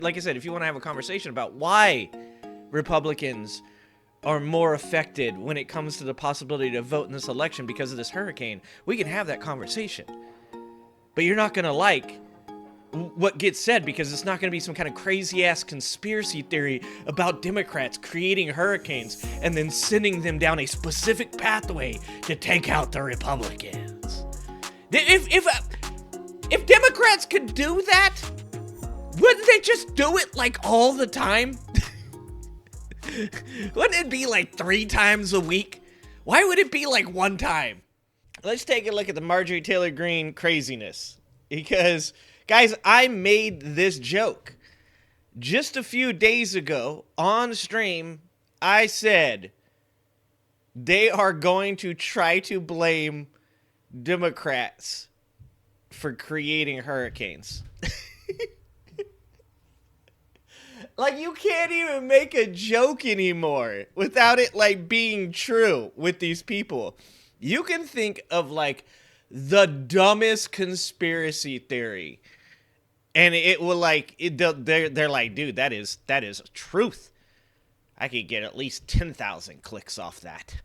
like I said, if you want to have a conversation about why Republicans are more affected when it comes to the possibility to vote in this election because of this hurricane, we can have that conversation. But you're not going to like what gets said because it's not going to be some kind of crazy ass conspiracy theory about Democrats creating hurricanes and then sending them down a specific pathway to take out the Republicans. If Democrats could do that, wouldn't they just do it like all the time? Wouldn't it be like 3 times a week? Why would it be like 1 time? Let's take a look at the Marjorie Taylor Greene craziness. Because, guys, I made this joke. Just a few days ago, on stream, I said they are going to try to blame Democrats for creating hurricanes. Like, you can't even make a joke anymore without it, like, being true with these people. You can think of, like, the dumbest conspiracy theory, and it will, like, they're like, dude, that is truth. I could get at least 10,000 clicks off that.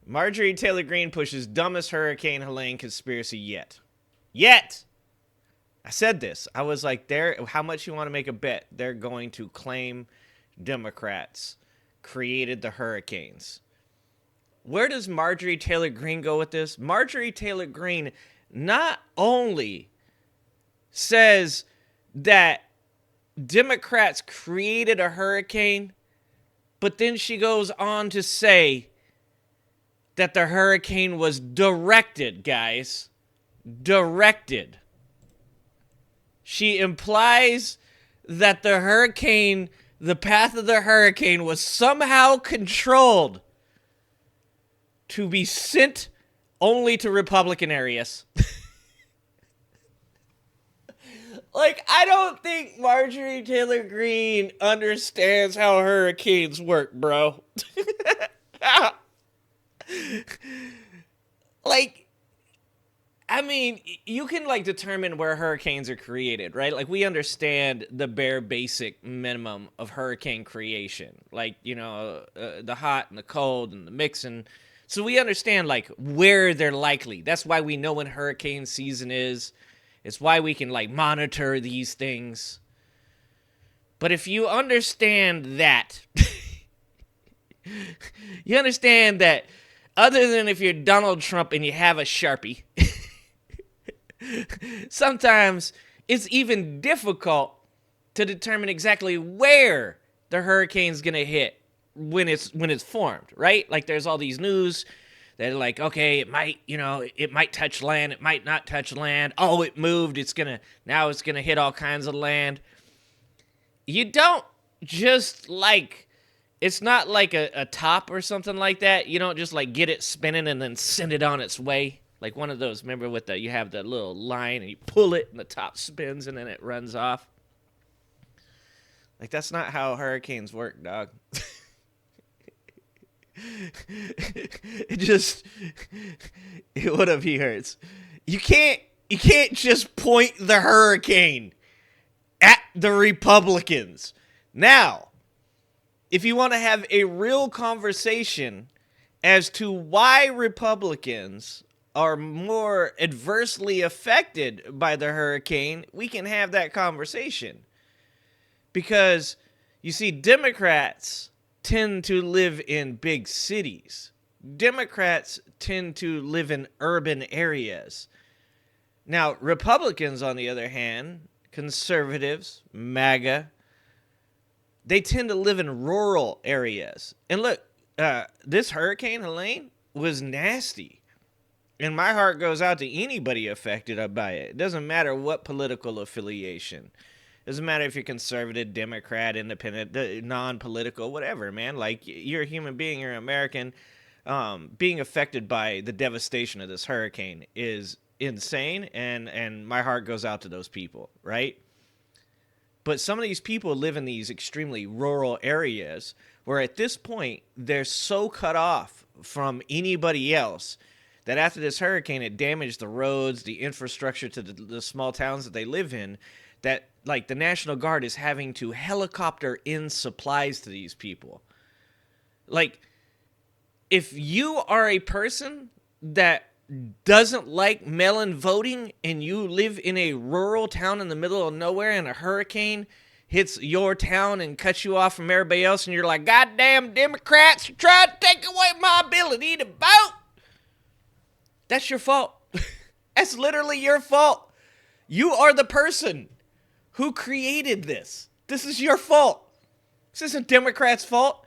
Marjorie Taylor Greene pushes dumbest Hurricane Helene conspiracy yet. I said this. I was like, how much you want to make a bet they're going to claim Democrats created the hurricanes? Where does Marjorie Taylor Greene go with this? Marjorie Taylor Greene not only says that Democrats created a hurricane, but then she goes on to say that the hurricane was directed, guys. Directed. She implies that the path of the hurricane was somehow controlled to be sent only to Republican areas. Like, I don't think Marjorie Taylor Greene understands how hurricanes work, bro. Like, I mean, you can, like, determine where hurricanes are created, right? Like, we understand the bare basic minimum of hurricane creation. Like, you know, the hot and the cold and the mixing. So we understand, like, where they're likely. That's why we know when hurricane season is. It's why we can, like, monitor these things. But if you understand that, you understand that other than if you're Donald Trump and you have a Sharpie, sometimes it's even difficult to determine exactly where the hurricane's gonna hit when it's formed, right? Like, there's all these news that are like, okay, it might touch land, it might not touch land. Oh, it moved, now it's gonna hit all kinds of land. You don't just, like, it's not like a top or something like that. You don't just, like, get it spinning and then send it on its way. Like one of those, remember you have the little line and you pull it and the top spins and then it runs off. Like, that's not how hurricanes work, dog. What if he hurts? You can't just point the hurricane at the Republicans. Now, if you want to have a real conversation as to why Republicans are more adversely affected by the hurricane, we can have that conversation. Because, you see, Democrats tend to live in big cities. Democrats tend to live in urban areas. Now, Republicans, on the other hand, conservatives, MAGA, they tend to live in rural areas. And look, this Hurricane Helene was nasty. And my heart goes out to anybody affected by it. It doesn't matter what political affiliation. It doesn't matter if you're conservative, Democrat, independent, non-political, whatever, man. Like, you're a human being, you're an American. Being affected by the devastation of this hurricane is insane, and my heart goes out to those people, right? But some of these people live in these extremely rural areas where at this point, they're so cut off from anybody else that after this hurricane, it damaged the roads, the infrastructure to the small towns that they live in, that like the National Guard is having to helicopter in supplies to these people. Like, if you are a person that doesn't like mail-in voting and you live in a rural town in the middle of nowhere and a hurricane hits your town and cuts you off from everybody else and you're like, goddamn Democrats, you tried to take away my ability to vote. That's your fault. That's literally your fault. You are the person who created this. This is your fault. This isn't Democrats' fault.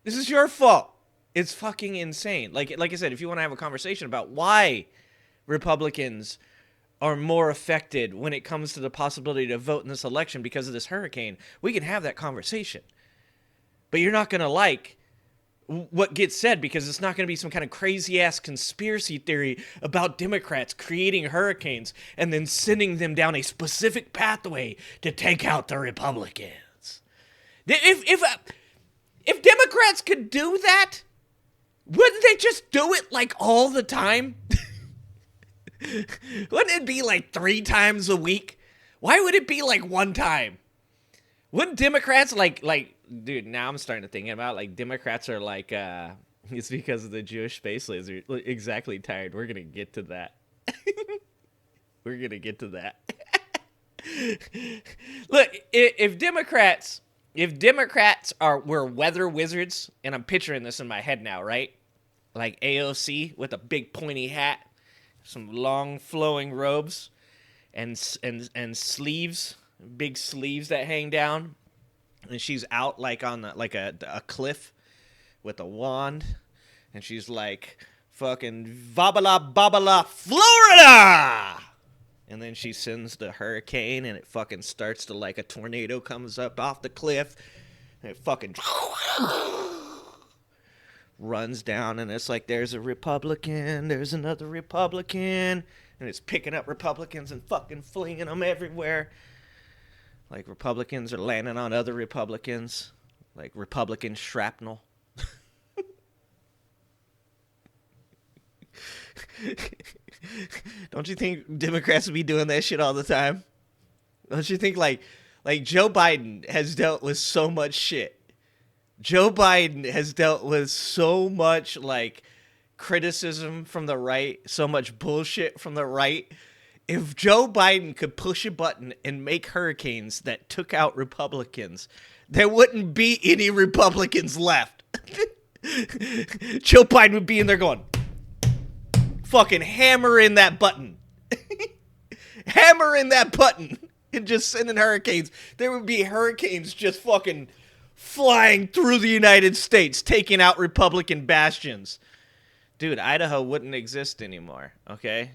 This is your fault. It's fucking insane. Like I said, if you want to have a conversation about why Republicans are more affected when it comes to the possibility to vote in this election because of this hurricane, we can have that conversation. But you're not going to like what gets said because it's not going to be some kind of crazy-ass conspiracy theory about Democrats creating hurricanes and then sending them down a specific pathway to take out the Republicans. If Democrats could do that, wouldn't they just do it like all the time? Wouldn't it be like 3 times a week? Why would it be like 1 time? Wouldn't Democrats like, dude, now I'm starting to think about like Democrats are like, it's because of the Jewish space laser. Exactly, tired. We're going to get to that. We're going to get to that. Look, if Democrats were weather wizards, and I'm picturing this in my head now, right? Like AOC with a big pointy hat, some long flowing robes, and sleeves, big sleeves that hang down, and she's out like on a cliff with a wand, and she's like fucking Babala Babala Florida. And then she sends the hurricane, and it fucking starts to like a tornado comes up off the cliff, and it fucking runs down, and it's like there's a Republican, there's another Republican, and it's picking up Republicans and fucking flinging them everywhere. Like Republicans are landing on other Republicans, like Republican shrapnel. Don't you think Democrats would be doing that shit all the time? Don't you think like Joe Biden has dealt with so much shit? Joe Biden has dealt with so much like criticism from the right, so much bullshit from the right. If Joe Biden could push a button and make hurricanes that took out Republicans, there wouldn't be any Republicans left. Joe Biden would be in there going, fucking hammer in that button. Hammer in that button. And just sending hurricanes. There would be hurricanes just fucking flying through the United States, taking out Republican bastions. Dude, Idaho wouldn't exist anymore, okay?